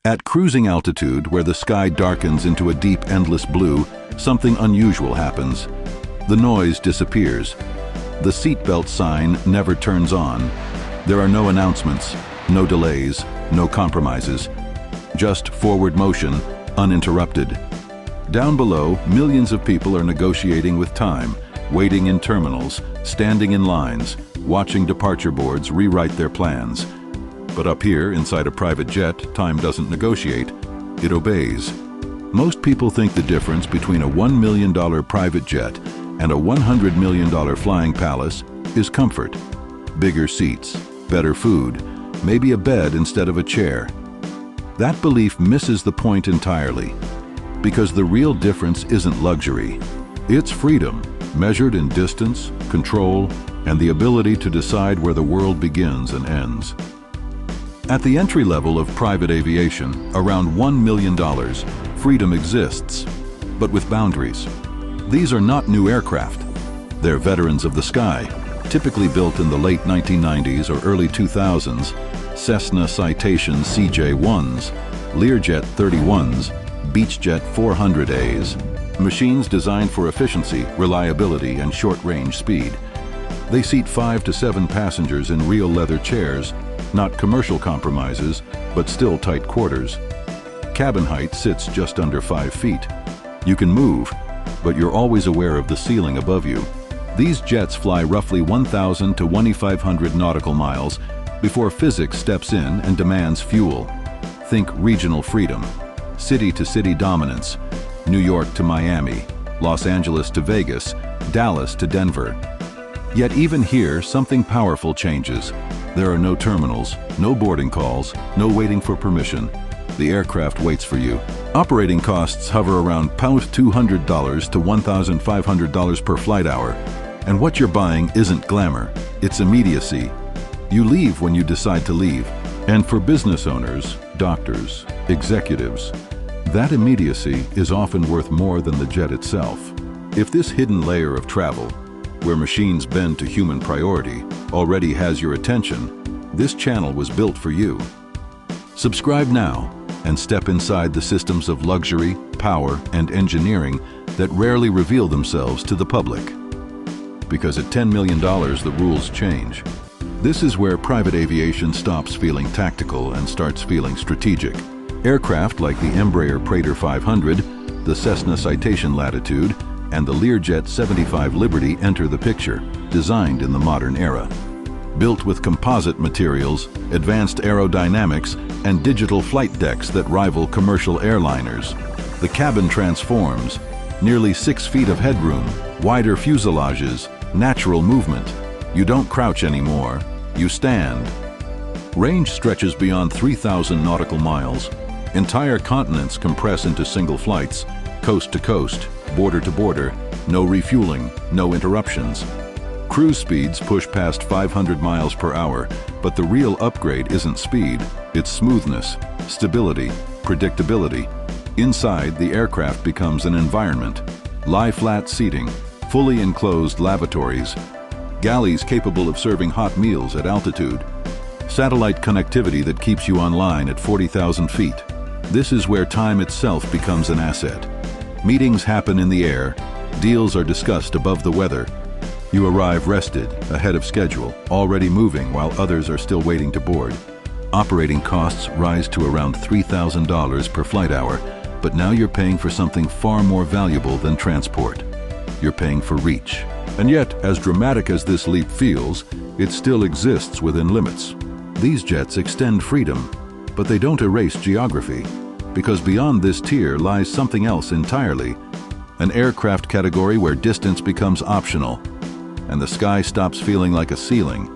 At cruising altitude, where the sky darkens into a deep, endless blue, something unusual happens. The noise disappears. The seatbelt sign never turns on. There are no announcements, no delays, no compromises. Just forward motion, uninterrupted. Down below, millions of people are negotiating with time, waiting in terminals, standing in lines, watching departure boards rewrite their plans. But up here, inside a private jet, time doesn't negotiate. It obeys. Most people think the difference between a $1 million private jet and a $100 million flying palace is comfort. Bigger seats, better food, maybe a bed instead of a chair. That belief misses the point entirely, because the real difference isn't luxury. It's freedom, measured in distance, control, and the ability to decide where the world begins and ends. At the entry level of private aviation, around $1 million, freedom exists, but with boundaries. These are not new aircraft. They're veterans of the sky, typically built in the late 1990s or early 2000s, Cessna Citation CJ-1s, Learjet 31s, Beechjet 400As, machines designed for efficiency, reliability, and short-range speed. They seat 5 to 7 passengers in real leather chairs, not commercial compromises, but still tight quarters. Cabin height sits just under 5 feet. You can move, but you're always aware of the ceiling above you. These jets fly roughly 1,000 to 2,500 nautical miles before physics steps in and demands fuel. Think regional freedom, city-to-city dominance, New York to Miami, Los Angeles to Vegas, Dallas to Denver. Yet even here, something powerful changes. There are no terminals, no boarding calls, no waiting for permission. The aircraft waits for you. Operating costs hover around $200 to $1,500 per flight hour. And what you're buying isn't glamour, it's immediacy. You leave when you decide to leave. And for business owners, doctors, executives, that immediacy is often worth more than the jet itself. If this hidden layer of travel, where machines bend to human priority, already has your attention, this channel was built for you. Subscribe now and step inside the systems of luxury, power, and engineering that rarely reveal themselves to the public. Because at $10 million, the rules change. This is where private aviation stops feeling tactical and starts feeling strategic. Aircraft like the Embraer Praetor 500, the Cessna Citation Latitude, and the Learjet 75 Liberty enter the picture, designed in the modern era. Built with composite materials, advanced aerodynamics, and digital flight decks that rival commercial airliners. The cabin transforms, nearly 6 feet of headroom, wider fuselages, natural movement. You don't crouch anymore, you stand. Range stretches beyond 3,000 nautical miles. Entire continents compress into single flights, coast to coast, border to border, no refueling, no interruptions. Cruise speeds push past 500 miles per hour, but the real upgrade isn't speed, it's smoothness, stability, predictability. Inside, the aircraft becomes an environment. Lie-flat seating, fully enclosed lavatories, galleys capable of serving hot meals at altitude, satellite connectivity that keeps you online at 40,000 feet. This is where time itself becomes an asset. Meetings happen in the air, deals are discussed above the weather. You arrive rested, ahead of schedule, already moving while others are still waiting to board. Operating costs rise to around $3,000 per flight hour, but now you're paying for something far more valuable than transport. You're paying for reach. And yet, as dramatic as this leap feels, it still exists within limits. These jets extend freedom, but they don't erase geography, because beyond this tier lies something else entirely, an aircraft category where distance becomes optional, and the sky stops feeling like a ceiling.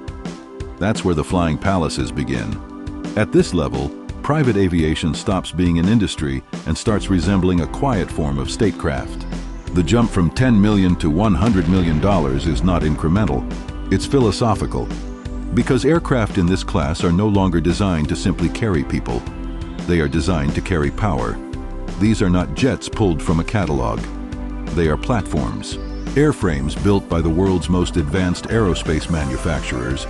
That's where the flying palaces begin. At this level, private aviation stops being an industry and starts resembling a quiet form of statecraft. The jump from $10 million to $100 million is not incremental, it's philosophical. Because aircraft in this class are no longer designed to simply carry people. They are designed to carry power. These are not jets pulled from a catalog. They are platforms, airframes built by the world's most advanced aerospace manufacturers,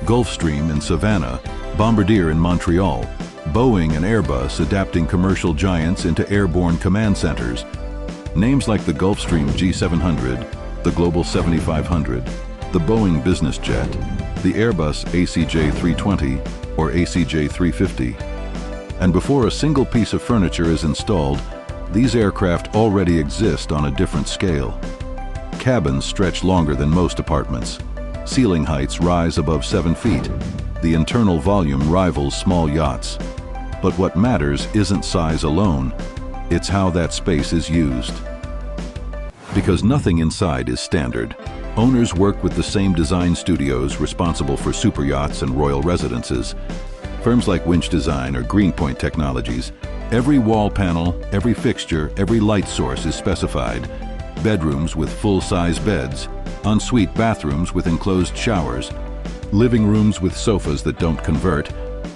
Gulfstream in Savannah, Bombardier in Montreal, Boeing and Airbus adapting commercial giants into airborne command centers. Names like the Gulfstream G700, the Global 7500, the Boeing business jet, the Airbus ACJ320 or ACJ350. And before a single piece of furniture is installed, these aircraft already exist on a different scale. Cabins stretch longer than most apartments. Ceiling heights rise above 7 feet. The internal volume rivals small yachts. But what matters isn't size alone, it's how that space is used. Because nothing inside is standard, owners work with the same design studios responsible for superyachts and royal residences. Firms like Winch Design or Greenpoint Technologies, every wall panel, every fixture, every light source is specified. Bedrooms with full-size beds, ensuite bathrooms with enclosed showers, living rooms with sofas that don't convert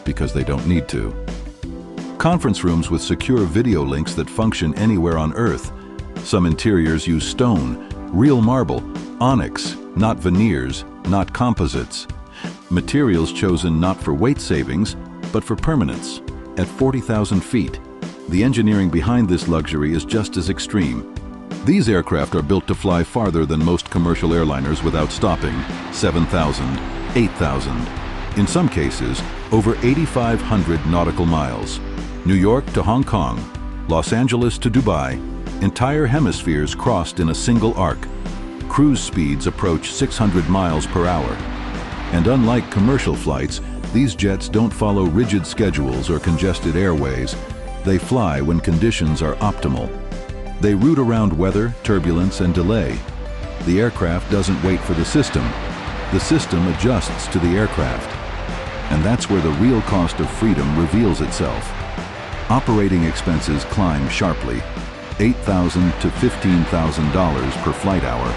because they don't need to. Conference rooms with secure video links that function anywhere on Earth. Some interiors use stone, real marble, onyx, not veneers, not composites. Materials chosen not for weight savings, but for permanence. At 40,000 feet, the engineering behind this luxury is just as extreme. These aircraft are built to fly farther than most commercial airliners without stopping, 7,000, 8,000. In some cases, over 8,500 nautical miles. New York to Hong Kong, Los Angeles to Dubai, entire hemispheres crossed in a single arc. Cruise speeds approach 600 miles per hour. And unlike commercial flights, these jets don't follow rigid schedules or congested airways. They fly when conditions are optimal. They route around weather, turbulence, and delay. The aircraft doesn't wait for the system adjusts to the aircraft. And that's where the real cost of freedom reveals itself. Operating expenses climb sharply, $8,000 to $15,000 per flight hour,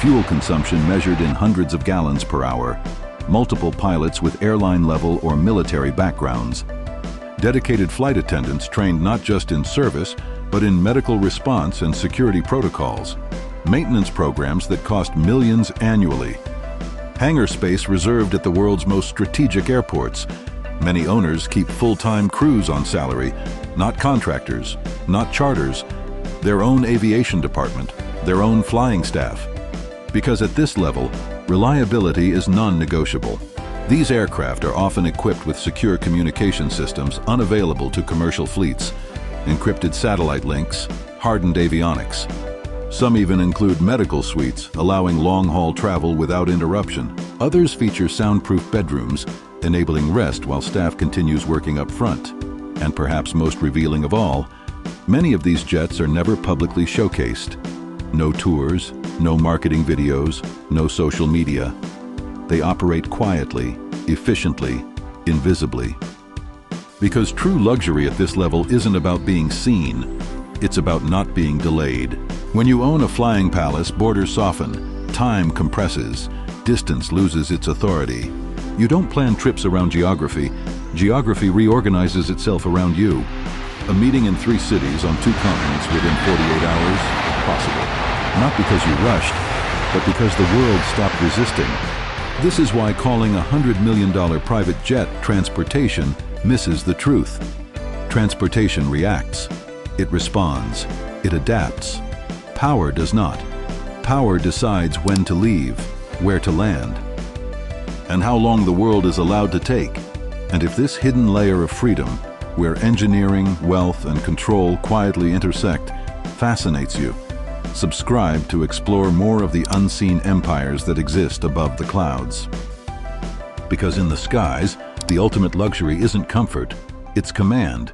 fuel consumption measured in hundreds of gallons per hour, multiple pilots with airline-level or military backgrounds, dedicated flight attendants trained not just in service, but in medical response and security protocols, maintenance programs that cost millions annually, hangar space reserved at the world's most strategic airports. Many owners keep full-time crews on salary, not contractors, not charters, their own aviation department, their own flying staff. Because at this level, reliability is non-negotiable. These aircraft are often equipped with secure communication systems unavailable to commercial fleets, encrypted satellite links, hardened avionics. Some even include medical suites, allowing long-haul travel without interruption. Others feature soundproof bedrooms, enabling rest while staff continues working up front. And perhaps most revealing of all, many of these jets are never publicly showcased. No tours, no marketing videos, no social media. They operate quietly, efficiently, invisibly. Because true luxury at this level isn't about being seen, it's about not being delayed. When you own a flying palace, borders soften, time compresses, distance loses its authority. You don't plan trips around geography. Geography reorganizes itself around you. A meeting in 3 cities on 2 continents within 48 hours? Possible. Not because you rushed, but because the world stopped resisting. This is why calling a $100 million private jet transportation misses the truth. Transportation reacts. It responds. It adapts. Power does not. Power decides when to leave, where to land, and how long the world is allowed to take. And if this hidden layer of freedom, where engineering, wealth, and control quietly intersect, fascinates you, subscribe to explore more of the unseen empires that exist above the clouds. Because in the skies, the ultimate luxury isn't comfort, it's command.